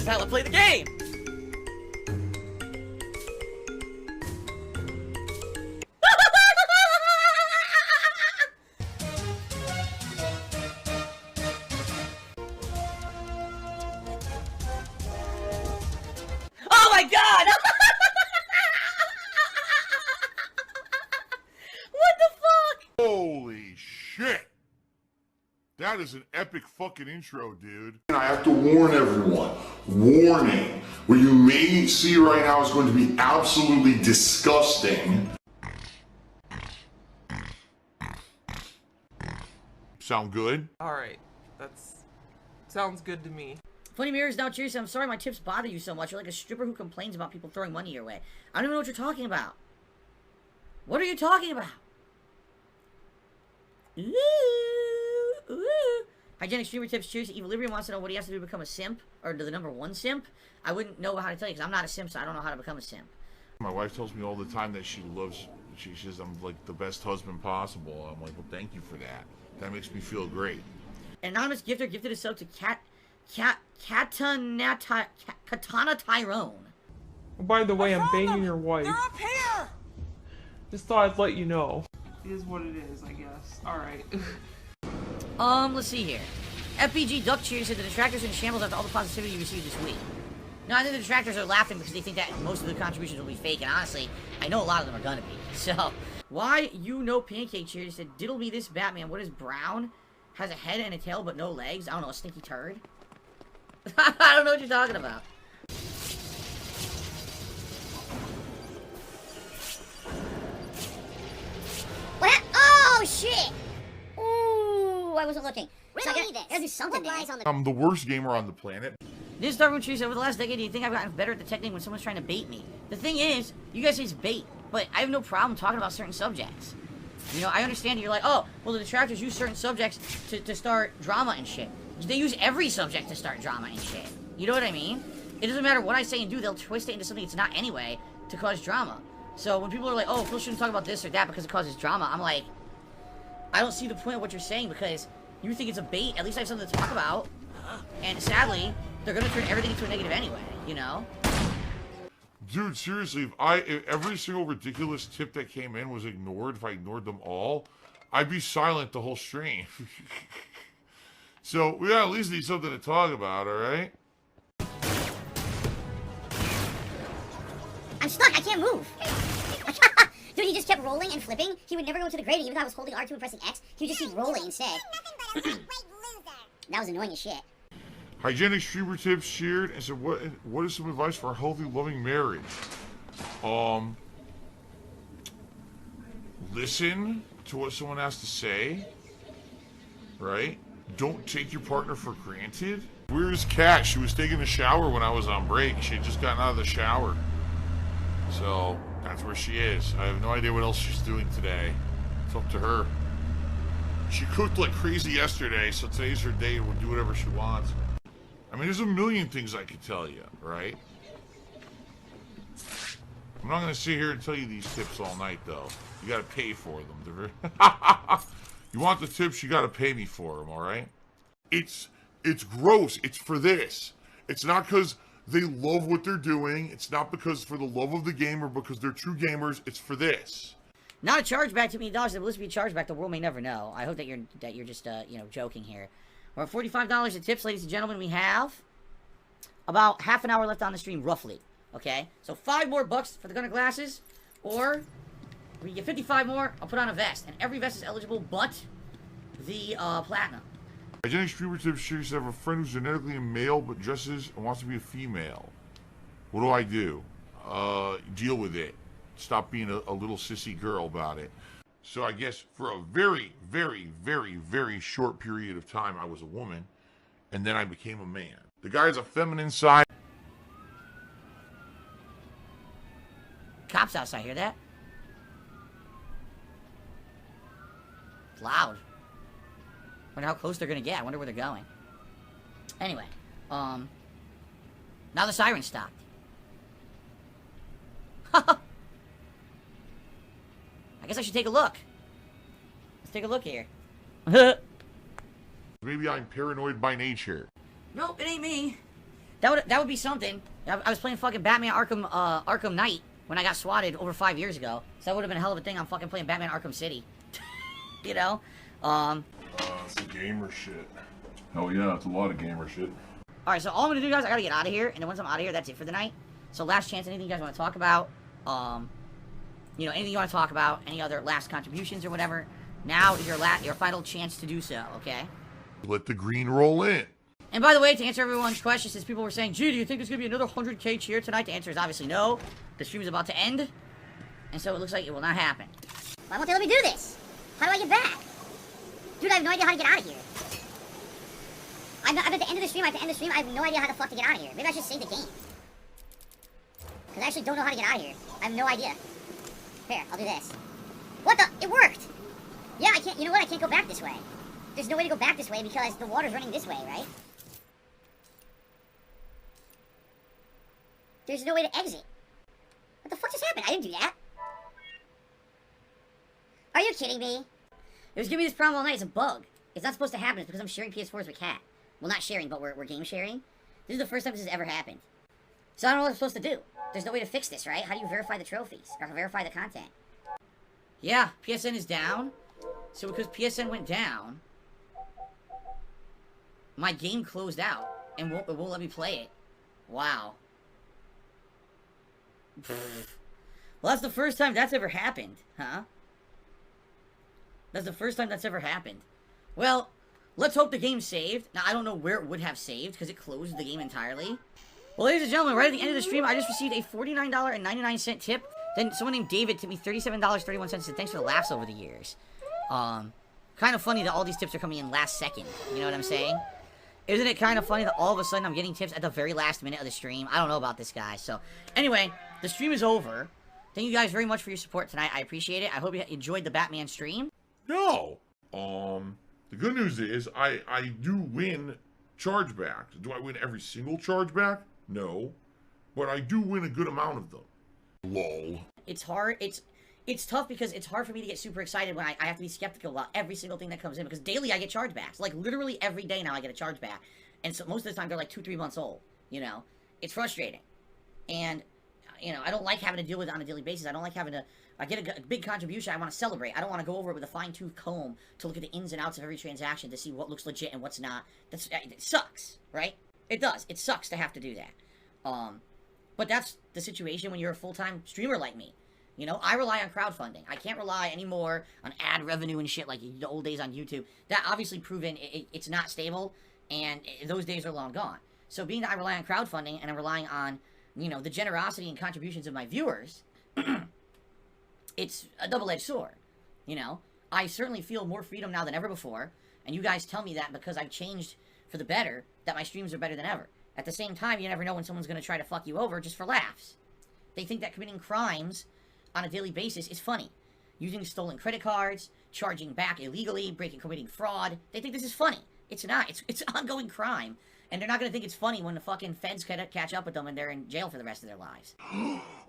This is how I play the game! Oh my god! What the fuck? Holy shit! That is an epic fucking intro, dude. And I have to warn everyone. Warning. What you may see right now is going to be absolutely disgusting. Sound good? Alright, sounds good to me. Funny Mirrors, now cheers. I'm sorry my tips bother you so much. You're like a stripper who complains about people throwing money your way. I don't even know what you're talking about. What are you talking about? Ooh, ooh. Hygienic streamer tips, cheers. Equilibrium wants to know what he has to do to become a simp, or the number one simp. I wouldn't know how to tell you, because I'm not a simp, so I don't know how to become a simp. My wife tells me all the time that she says I'm like the best husband possible. I'm like, well, thank you for that. That makes me feel great. An anonymous gifter gifted a sub to Katana Tyrone. Oh, by the way, I'm banging your wife. They're up here! Just thought I'd let you know. It is what it is, I guess. Alright. Let's see here. FPG Duck Cheers said the detractors are in shambles after all the positivity you received this week. No, I think the detractors are laughing because they think that most of the contributions will be fake, and honestly, I know a lot of them are gonna be. So, why you know Pancake Cheers said, diddle me this Batman, what is brown? Has a head and a tail but no legs? I don't know, a stinky turd? I don't know what you're talking about. What? Oh, shit! Ooh, I wasn't looking. Riddle me this. Gotta do something there. I'm the worst gamer on the planet. This Darwin Cheers, over the last decade, do you think I've gotten better at detecting when someone's trying to bait me? The thing is, you guys say it's bait, but I have no problem talking about certain subjects. You know, I understand you're like, oh, well, the detractors use certain subjects to start drama and shit. They use every subject to start drama and shit. You know what I mean? It doesn't matter what I say and do, they'll twist it into something it's not anyway to cause drama. So when people are like, oh, Phil shouldn't talk about this or that because it causes drama, I'm like, I don't see the point of what you're saying because you think it's a bait. At least I have something to talk about. And sadly, they're gonna turn everything into a negative anyway, you know? Dude, seriously, if every single ridiculous tip that came in was ignored, if I ignored them all, I'd be silent the whole stream. So, we gotta at least need something to talk about, alright? I'm stuck, I can't move. Dude, he just kept rolling and flipping. He would never go to the grave, even though I was holding R2 and pressing X. He would just keep rolling instead. That was annoying as shit. Hygienic streamer tips shared and said, what is some advice for a healthy, loving marriage? Listen to what someone has to say, right? Don't take your partner for granted. Where's Kat? She was taking a shower when I was on break. She had just gotten out of the shower. So, that's where she is. I have no idea what else she's doing today. It's up to her. She cooked like crazy yesterday, so today's her day and will do whatever she wants. I mean, there's a million things I could tell you, right? I'm not going to sit here and tell you these tips all night, though. You got to pay for them. You want the tips, you got to pay me for them, all right? It's gross. It's for this. It's not because they love what they're doing. It's not because for the love of the game or because they're true gamers. It's for this. Not a chargeback to me, $2. It will be a chargeback. The world may never know. I hope that you're just you know, joking here. We're at $45 in tips, ladies and gentlemen. We have about half an hour left on the stream, roughly. Okay, so $5 more for the Gunner glasses, or we get 55 more. I'll put on a vest, and every vest is eligible, but the platinum. Hygienic streamer tips shares have a friend who's genetically a male but dresses and wants to be a female. What do I do? Deal with it. Stop being a little sissy girl about it. So I guess for a very, very, very, very short period of time, I was a woman, and then I became a man. The guy has a feminine side. Cops outside, hear that? It's loud. Wonder how close they're gonna get. I wonder where they're going. Anyway, now the siren stopped. I guess I should take a look. Let's take a look here. Maybe I'm paranoid by nature. Nope, it ain't me. That would be something. I was playing fucking Batman Arkham Knight when I got swatted over 5 years ago. So that would have been a hell of a thing. I'm fucking playing Batman Arkham City. You know? It's a gamer shit. Hell yeah, it's a lot of gamer shit. Alright, so all I'm gonna do, guys, I gotta get out of here. And then once I'm out of here, that's it for the night. So last chance, anything you guys want to talk about? You know, anything you want to talk about? Any other last contributions or whatever? Now is your final chance to do so, okay? Let the green roll in. And by the way, to answer everyone's question, since people were saying, gee, do you think there's going to be another 100k cheer tonight? The answer is obviously no. The stream is about to end. And so it looks like it will not happen. Why won't they let me do this? How do I get back? Dude, I have no idea how to get out of here. I'm at the end of the stream, I have to end the stream, I have no idea how the fuck to get out of here. Maybe I should save the game. Because I actually don't know how to get out of here. I have no idea. Here, I'll do this. What the? It worked! Yeah, I can't, you know what? I can't go back this way. There's no way to go back this way because the water's running this way, right? There's no way to exit. What the fuck just happened? I didn't do that. Are you kidding me? It was giving me this problem all night. It's a bug. It's not supposed to happen. It's because I'm sharing PS4s with Kat. Well, not sharing, but we're game sharing. This is the first time this has ever happened. So I don't know what I'm supposed to do. There's no way to fix this, right? How do you verify the trophies? Or verify the content? Yeah, PSN is down. So because PSN went down, my game closed out. And it won't let me play it. Wow. Well, that's the first time that's ever happened, huh? That's the first time that's ever happened. Well, let's hope the game's saved. Now, I don't know where it would have saved, because it closed the game entirely. Well, ladies and gentlemen, right at the end of the stream, I just received a $49.99 tip. Then someone named David tipped me $37.31 and thanks for the laughs over the years. Kind of funny that all these tips are coming in last second. You know what I'm saying? Isn't it kind of funny that all of a sudden I'm getting tips at the very last minute of the stream? I don't know about this guy. So, anyway, the stream is over. Thank you guys very much for your support tonight. I appreciate it. I hope you enjoyed the Batman stream. No. The good news is I do win chargebacks. Do I win every single chargeback? No. But I do win a good amount of them. Lol. It's hard. It's tough because it's hard for me to get super excited when I have to be skeptical about every single thing that comes in, because daily I get chargebacks. Like, literally every day now I get a chargeback. And so most of the time they're like 2-3 months old, you know? It's frustrating. And, you know, I don't like having to deal with it on a daily basis. I don't like having to... I get a big contribution, I want to celebrate. I don't want to go over it with a fine-tooth comb to look at the ins and outs of every transaction to see what looks legit and what's not. It sucks, right? It does. It sucks to have to do that. But that's the situation when you're a full-time streamer like me. You know, I rely on crowdfunding. I can't rely anymore on ad revenue and shit like the old days on YouTube. That obviously proven it's not stable, and those days are long gone. So being that I rely on crowdfunding and I'm relying on, you know, the generosity and contributions of my viewers, it's a double-edged sword. You know, I certainly feel more freedom now than ever before, and you guys tell me that because I've changed for the better, that my streams are better than ever. At the same time, you never know when someone's going to try to fuck you over just for laughs. They think that committing crimes on a daily basis is funny. Using stolen credit cards, charging back illegally, committing fraud. They think this is funny. It's not. It's ongoing crime. And they're not going to think it's funny when the fucking feds catch up with them and they're in jail for the rest of their lives.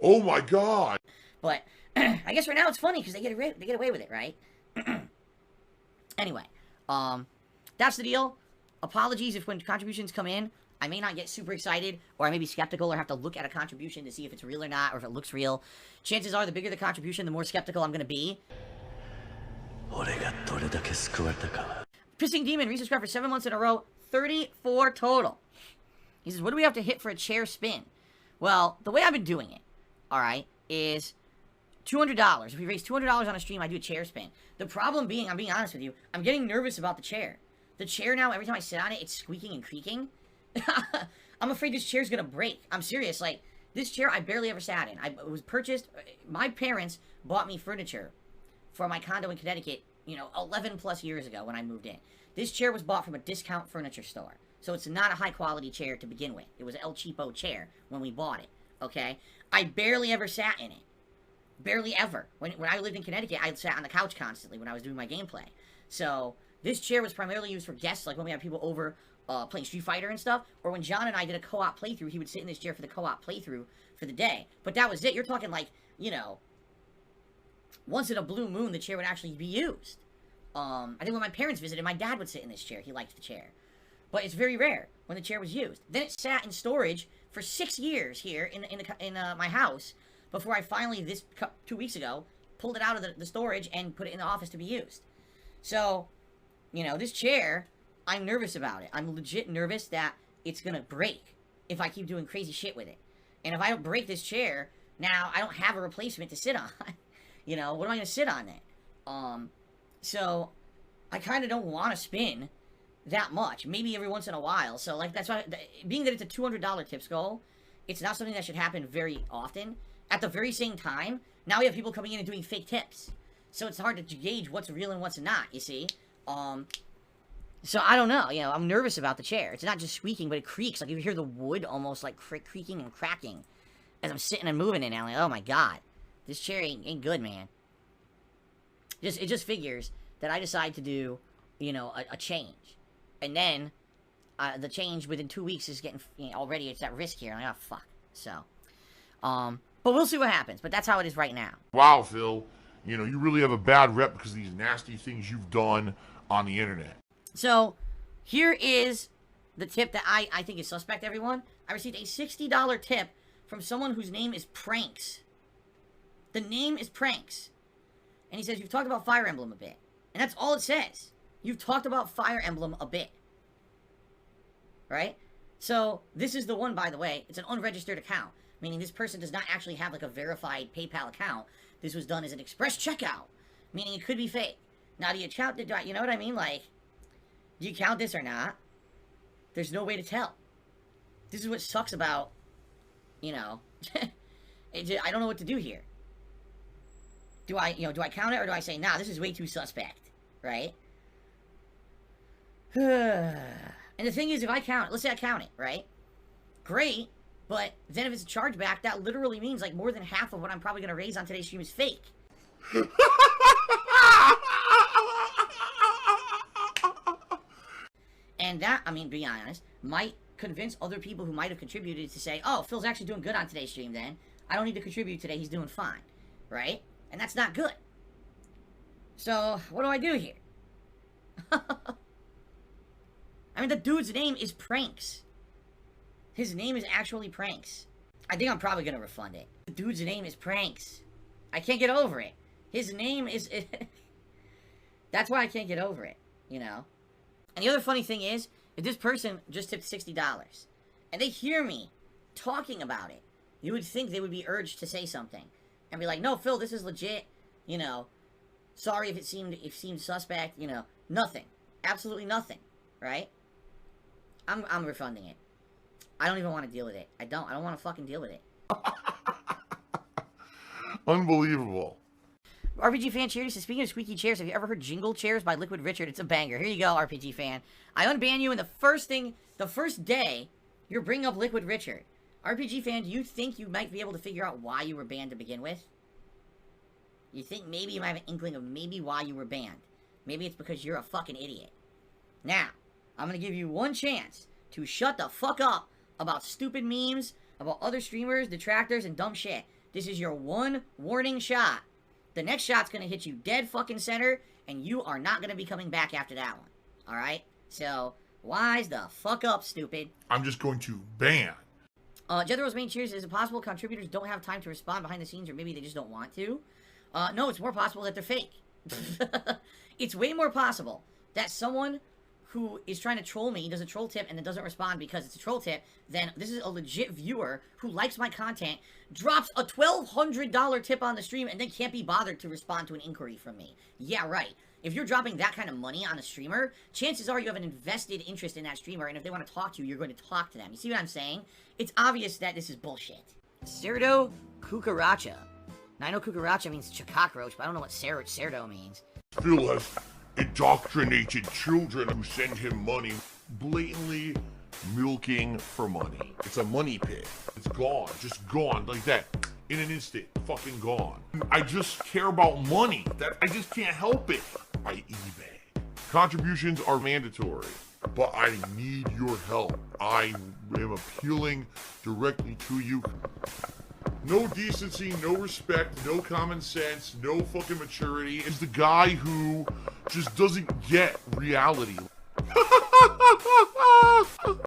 Oh my god! But I guess right now it's funny because they get away with it, right? Anyway, that's the deal. Apologies if when contributions come in, I may not get super excited, or I may be skeptical, or have to look at a contribution to see if it's real or not, or if it looks real. Chances are, the bigger the contribution, the more skeptical I'm going to be. Pissing Demon resubscribed for 7 months in a row, 34 total. He says, what do we have to hit for a chair spin? Well, the way I've been doing it, alright, is $200. If we raise $200 on a stream, I do a chair spin. The problem being, I'm being honest with you, I'm getting nervous about the chair. The chair now, every time I sit on it, it's squeaking and creaking. I'm afraid this chair's gonna break. I'm serious. Like, this chair I barely ever sat in. It was purchased... My parents bought me furniture for my condo in Connecticut, you know, 11 plus years ago when I moved in. This chair was bought from a discount furniture store. So it's not a high-quality chair to begin with. It was an El Cheapo chair when we bought it, okay? I barely ever sat in it. Barely ever. When I lived in Connecticut, I sat on the couch constantly when I was doing my gameplay. So, this chair was primarily used for guests, like when we had people over... playing Street Fighter and stuff, or when John and I did a co-op playthrough, he would sit in this chair for the co-op playthrough for the day. But that was it. You're talking like, you know, once in a blue moon, the chair would actually be used. I think when my parents visited, my dad would sit in this chair. He liked the chair. but it's very rare when the chair was used. Then it sat in storage for 6 years here in my house before I finally, 2 weeks ago, pulled it out of the storage and put it in the office to be used. So, you know, this chair, I'm nervous about it. I'm legit nervous that it's gonna break if I keep doing crazy shit with it. And if I don't break this chair, now I don't have a replacement to sit on. You know, what am I gonna sit on then? So I kind of don't want to spin that much. Maybe every once in a while. So, like, that's why, being that it's a $200 tips goal, it's not something that should happen very often. At the very same time, now we have people coming in and doing fake tips. So it's hard to gauge what's real and what's not, you see? So I don't know, you know, I'm nervous about the chair. It's not just squeaking, but it creaks. Like, you hear the wood almost, like, creaking and cracking as I'm sitting and moving in it. I'm like, oh my god, this chair ain't good, man. It just figures that I decide to do, you know, a change. And then, the change within 2 weeks is getting, you know, already it's at risk here. I'm like, oh, fuck. So, but we'll see what happens. But that's how it is right now. Wow, Phil. You know, you really have a bad rep because of these nasty things you've done on the internet. So, here is the tip that I think is suspect, everyone. I received a $60 tip from someone whose name is Pranks. The name is Pranks. And he says, you've talked about Fire Emblem a bit. And that's all it says. You've talked about Fire Emblem a bit. Right? So, this is the one, by the way. It's an unregistered account. Meaning this person does not actually have, like, a verified PayPal account. This was done as an express checkout. Meaning it could be fake. Now, do you count the... You know what I mean? Like, do you count this or not? There's no way to tell. This is what sucks about, you know... I don't know what to do here. Do I count it, or do I say, nah, this is way too suspect, right? And the thing is, if I count it, let's say I count it, right? Great, but then if it's a chargeback, that literally means, like, more than half of what I'm probably going to raise on today's stream is fake. And that, I mean, be honest, might convince other people who might have contributed to say, oh, Phil's actually doing good on today's stream then. I don't need to contribute today, he's doing fine, right? And that's not good. So, what do I do here? I mean, the dude's name is Pranks. His name is actually Pranks. I think I'm probably gonna refund it. The dude's name is Pranks. I can't get over it. His name is... That's why I can't get over it, you know? And the other funny thing is, if this person just tipped $60, and they hear me talking about it, you would think they would be urged to say something. And be like, no, Phil, this is legit, you know, sorry if it seemed suspect, you know, nothing. Absolutely nothing, right? I'm refunding it. I don't even want to deal with it. I don't want to fucking deal with it. Unbelievable. RPG Fan Cheers says, speaking of squeaky chairs, have you ever heard Jingle Chairs by Liquid Richard? It's a banger. Here you go, RPG Fan. I unban you, and the first day, you're bringing up Liquid Richard. RPG Fan, do you think you might be able to figure out why you were banned to begin with? You think maybe you might have an inkling of maybe why you were banned. Maybe it's because you're a fucking idiot. Now, I'm gonna give you one chance to shut the fuck up about stupid memes, about other streamers, detractors, and dumb shit. This is your one warning shot. The next shot's gonna hit you dead fucking center, and you are not gonna be coming back after that one. Alright? So, wise the fuck up, stupid. I'm just going to ban. Jethro's main cheers, is it possible contributors don't have time to respond behind the scenes, or maybe they just don't want to? No, it's more possible that they're fake. It's way more possible that someone who is trying to troll me does a troll tip and then doesn't respond because it's a troll tip, then this is a legit viewer who likes my content, drops a $1,200 tip on the stream, and then can't be bothered to respond to an inquiry from me. Yeah, right. If you're dropping that kind of money on a streamer, chances are you have an invested interest in that streamer, and if they want to talk to you, you're going to talk to them. You see what I'm saying? It's obvious that this is bullshit. Cerdo Cucaracha. Now, I know Cucaracha means cockroach, but I don't know what Cerdo means. Phil has indoctrinated children who send him money, blatantly milking for money. It's a money pit. It's gone, just gone like that. In an instant, fucking gone. I just care about money. I just can't help it. I eBay. Contributions are mandatory, but I need your help. I am appealing directly to you. No decency, no respect, no common sense, no fucking maturity. It's the guy who just doesn't get reality.